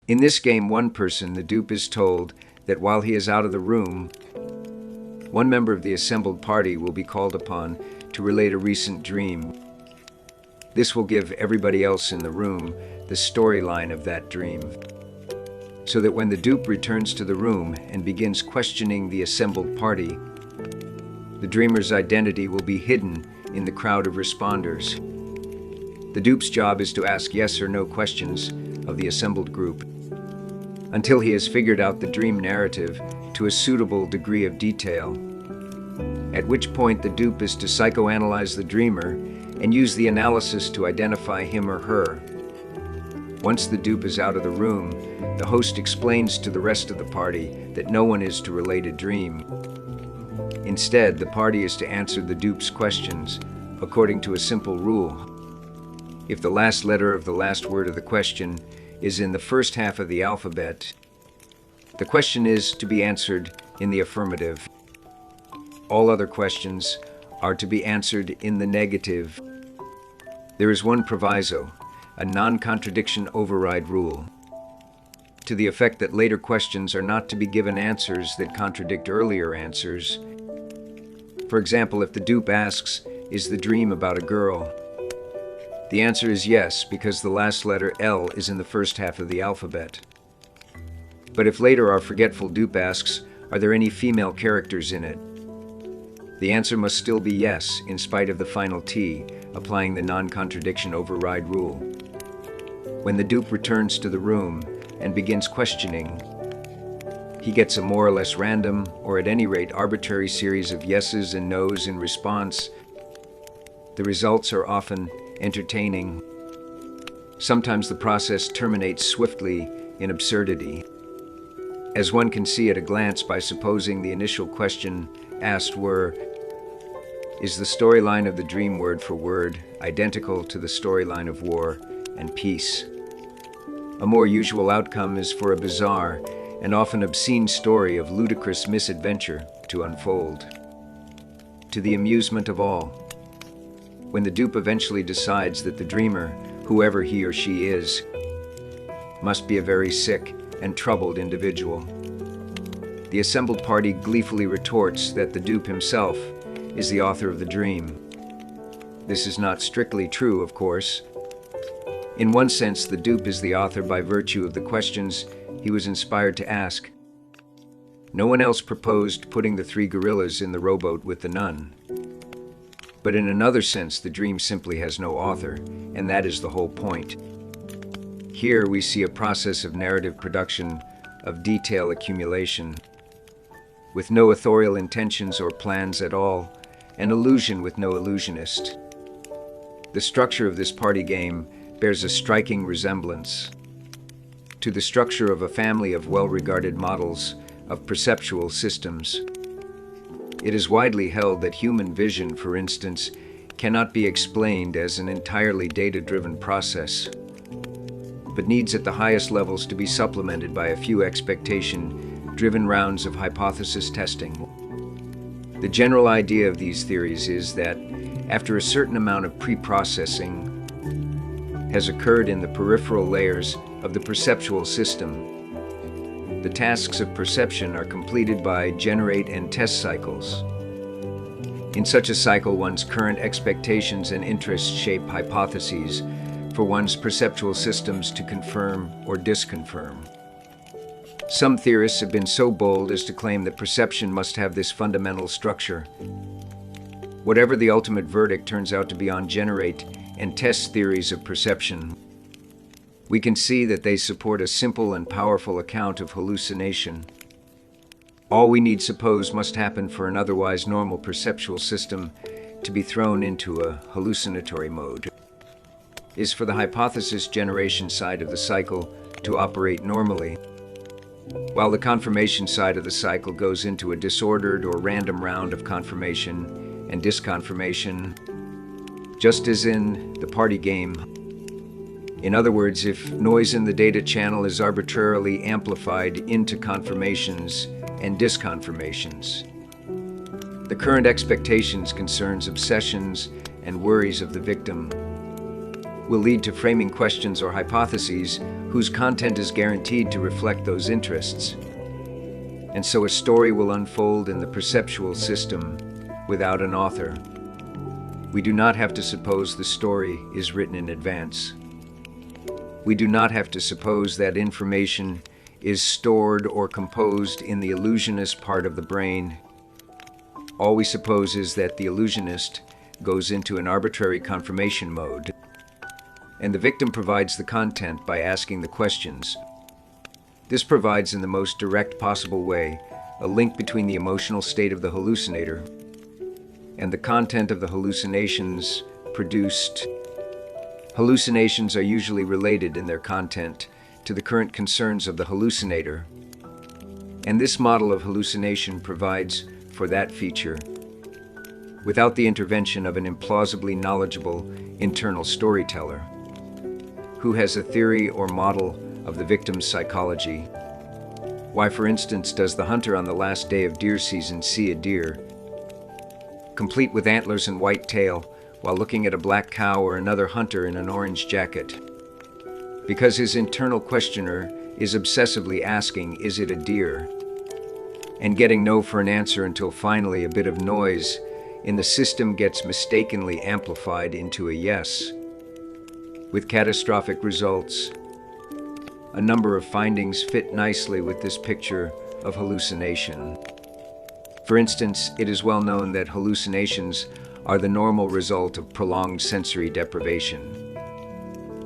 In this game, one person, the dupe, is told that while he is out of the room, one member of the assembled party will be called upon to relate a recent dream. This will give everybody else in the room the storyline of that dream, so that when the dupe returns to the room and begins questioning the assembled party, the dreamer's identity will be hidden in the crowd of responders. The dupe's job is to ask yes or no questions of the assembled group until he has figured out the dream narrative to a suitable degree of detail, at which point the dupe is to psychoanalyze the dreamer and use the analysis to identify him or her. Once the dupe is out of the room, the host explains to the rest of the party that no one is to relate a dream. Instead, the party is to answer the dupe's questions according to a simple rule. If the last letter of the last word of the question is in the first half of the alphabet, the question is to be answered in the affirmative. All other questions are to be answered in the negative. There is one proviso, a non-contradiction override rule, to the effect that later questions are not to be given answers that contradict earlier answers. For example, if the dupe asks, "Is the dream about a girl?" the answer is yes, because the last letter L is in the first half of the alphabet. But if later our forgetful dupe asks, "Are there any female characters in it?" the answer must still be yes, in spite of the final T, applying the non-contradiction override rule. When the dupe returns to the room and begins questioning, he gets a more or less random, or at any rate arbitrary series of yeses and nos in response. The results are often entertaining. Sometimes the process terminates swiftly in absurdity, as one can see at a glance by supposing the initial question asked were, "Is the storyline of the dream word for word identical to the storyline of war and peace?" A more usual outcome is for a bizarre and often obscene story of ludicrous misadventure to unfold, to the amusement of all. When the dupe eventually decides that the dreamer, whoever he or she is, must be a very sick and troubled individual, the assembled party gleefully retorts that the dupe himself is the author of the dream. This is not strictly true, of course. In one sense, the dupe is the author by virtue of the questions he was inspired to ask. No one else proposed putting the three gorillas in the rowboat with the nun. But in another sense, the dream simply has no author, and that is the whole point. Here we see a process of narrative production, of detail accumulation, with no authorial intentions or plans at all, an illusion with no illusionist. The structure of this party game bears a striking resemblance to the structure of a family of well-regarded models of perceptual systems. It is widely held that human vision, for instance, cannot be explained as an entirely data-driven process, but needs at the highest levels to be supplemented by a few expectation-driven rounds of hypothesis testing. The general idea of these theories is that after a certain amount of pre-processing has occurred in the peripheral layers of the perceptual system, the tasks of perception are completed by generate and test cycles. In such a cycle, one's current expectations and interests shape hypotheses for one's perceptual systems to confirm or disconfirm. Some theorists have been so bold as to claim that perception must have this fundamental structure. Whatever the ultimate verdict turns out to be on generate and test theories of perception, we can see that they support a simple and powerful account of hallucination. All we need suppose must happen for an otherwise normal perceptual system to be thrown into a hallucinatory mode is for the hypothesis generation side of the cycle to operate normally, while the confirmation side of the cycle goes into a disordered or random round of confirmation and disconfirmation, just as in the party game. In other words, if noise in the data channel is arbitrarily amplified into confirmations and disconfirmations, the current expectations concerns obsessions and worries of the victim. will lead to framing questions or hypotheses whose content is guaranteed to reflect those interests. And so a story will unfold in the perceptual system without an author. We do not have to suppose the story is written in advance. We do not have to suppose that information is stored or composed in the illusionist part of the brain. All we suppose is that the illusionist goes into an arbitrary confirmation mode, and the victim provides the content by asking the questions. This provides, in the most direct possible way, a link between the emotional state of the hallucinator and the content of the hallucinations produced. Hallucinations are usually related in their content to the current concerns of the hallucinator, and this model of hallucination provides for that feature without the intervention of an implausibly knowledgeable internal storyteller who has a theory or model of the victim's psychology. Why, for instance, does the hunter on the last day of deer season see a deer, complete with antlers and white tail, while looking at a black cow or another hunter in an orange jacket? Because his internal questioner is obsessively asking, is it a deer? And getting no for an answer until finally a bit of noise in the system gets mistakenly amplified into a yes, with catastrophic results. A number of findings fit nicely with this picture of hallucination. For instance, it is well known that hallucinations are the normal result of prolonged sensory deprivation.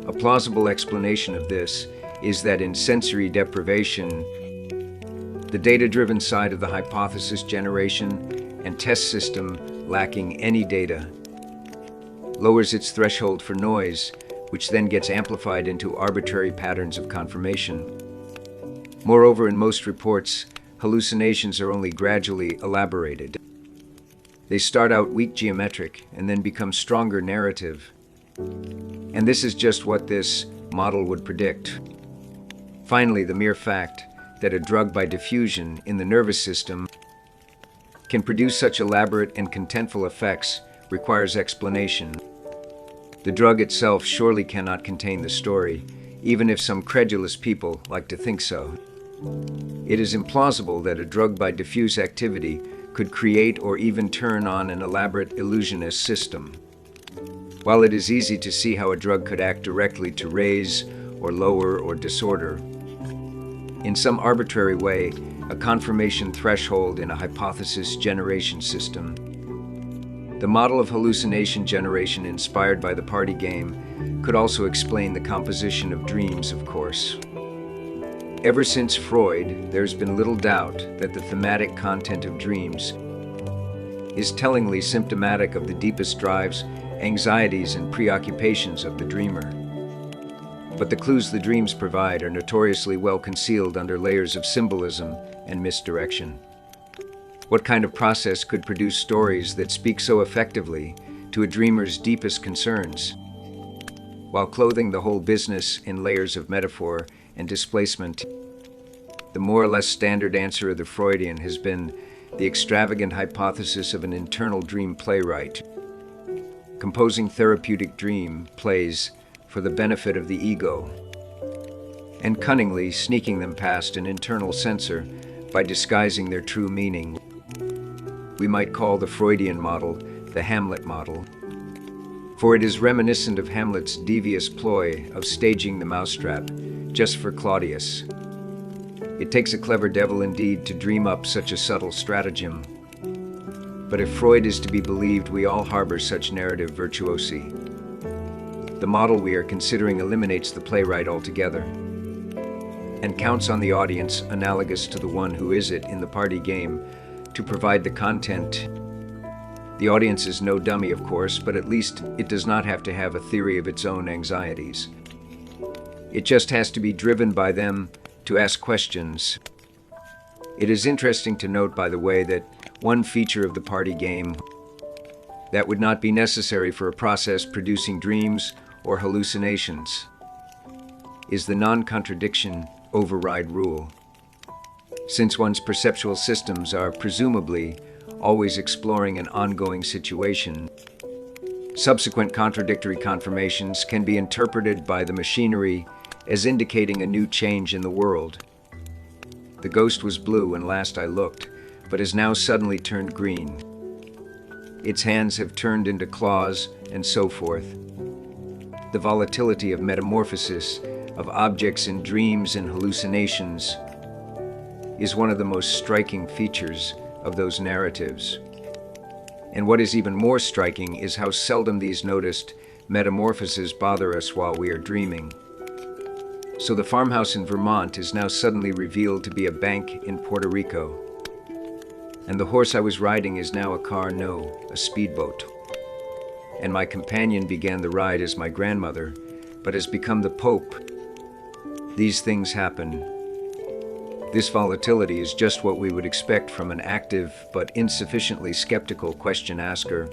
A plausible explanation of this is that in sensory deprivation, the data-driven side of the hypothesis generation and test system, lacking any data, lowers its threshold for noise, which then gets amplified into arbitrary patterns of confirmation. Moreover, in most reports, hallucinations are only gradually elaborated. They start out weak geometric and then become stronger narrative. And this is just what this model would predict. Finally, the mere fact that a drug by diffusion in the nervous system can produce such elaborate and contentful effects requires explanation. The drug itself surely cannot contain the story, even if some credulous people like to think so. It is implausible that a drug by diffuse activity could create or even turn on an elaborate illusionist system. While it is easy to see how a drug could act directly to raise or lower or disorder, in some arbitrary way, a confirmation threshold in a hypothesis generation system, the model of hallucination generation inspired by the party game could also explain the composition of dreams, of course. Ever since Freud, there's been little doubt that the thematic content of dreams is tellingly symptomatic of the deepest drives, anxieties, and preoccupations of the dreamer. But the clues the dreams provide are notoriously well concealed under layers of symbolism and misdirection. What kind of process could produce stories that speak so effectively to a dreamer's deepest concerns, while clothing the whole business in layers of metaphor and displacement? The more or less standard answer of the Freudian has been the extravagant hypothesis of an internal dream playwright, composing therapeutic dream plays for the benefit of the ego, and cunningly sneaking them past an internal censor by disguising their true meaning. We might call the Freudian model the Hamlet model, for it is reminiscent of Hamlet's devious ploy of staging the mousetrap just for Claudius. It takes a clever devil indeed to dream up such a subtle stratagem. But if Freud is to be believed, we all harbor such narrative virtuosi. The model we are considering eliminates the playwright altogether and counts on the audience, analogous to the one who is it in the party game, to provide the content. The audience is no dummy, of course, but at least it does not have to have a theory of its own anxieties. It just has to be driven by them to ask questions. It is interesting to note, by the way, that one feature of the party game that would not be necessary for a process producing dreams or hallucinations is the non-contradiction override rule. Since one's perceptual systems are presumably always exploring an ongoing situation, Subsequent contradictory confirmations can be interpreted by the machinery as indicating a new change in the world. The ghost was blue when last I looked, but has now suddenly turned green. Its hands have turned into claws, and so forth. The volatility of metamorphosis of objects in dreams and hallucinations is one of the most striking features of those narratives. And what is even more striking is how seldom these noticed metamorphoses bother us while we are dreaming. So the farmhouse in Vermont is now suddenly revealed to be a bank in Puerto Rico. And the horse I was riding is now a car, no, a speedboat. And my companion began the ride as my grandmother, but has become the Pope. These things happen. This volatility is just what we would expect from an active but insufficiently skeptical question asker.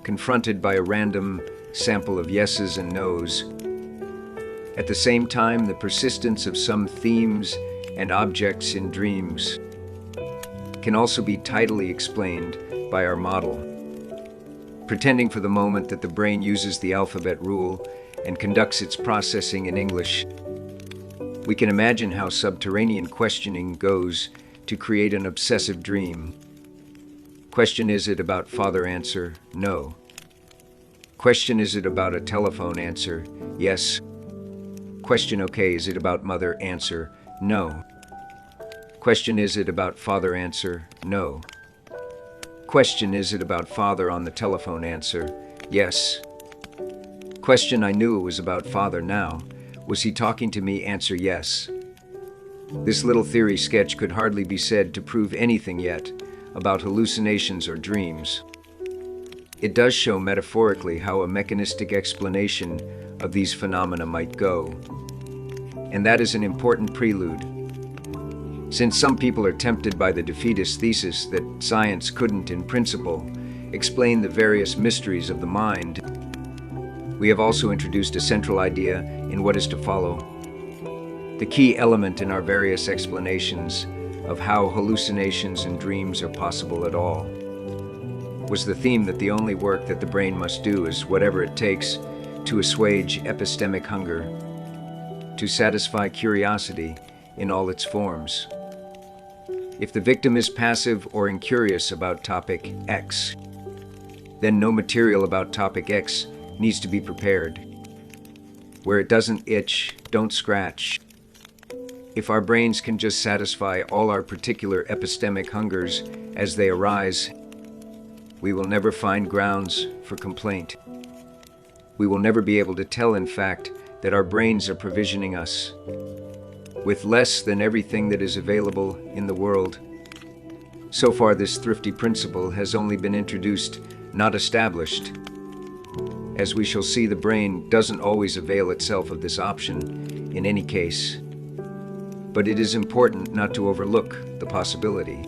Confronted by a random sample of yeses and nos. At the same time, the persistence of some themes and objects in dreams can also be tidily explained by our model. Pretending for the moment that the brain uses the alphabet rule and conducts its processing in English, we can imagine how subterranean questioning goes to create an obsessive dream. Question: is it about father? Answer: no. Question: is it about a telephone? Answer: yes. Question: okay, is it about mother? Answer: no. Question: is it about father? Answer: no. Question: is it about father on the telephone? Answer: yes. Question: I knew it was about father now. Was he talking to me? Answer: yes. This little theory sketch could hardly be said to prove anything yet about hallucinations or dreams. It does show metaphorically how a mechanistic explanation of these phenomena might go. And that is an important prelude. Since some people are tempted by the defeatist thesis that science couldn't, in principle, explain the various mysteries of the mind, we have also introduced a central idea in what is to follow. The key element in our various explanations of how hallucinations and dreams are possible at all was the theme that the only work that the brain must do is whatever it takes to assuage epistemic hunger, to satisfy curiosity in all its forms. If the victim is passive or incurious about topic X, then no material about topic X needs to be prepared. Where it doesn't itch, don't scratch. If our brains can just satisfy all our particular epistemic hungers as they arise, we will never find grounds for complaint. We will never be able to tell, in fact, that our brains are provisioning us with less than everything that is available in the world. So far, this thrifty principle has only been introduced, not established. As we shall see, the brain doesn't always avail itself of this option in any case. But it is important not to overlook the possibility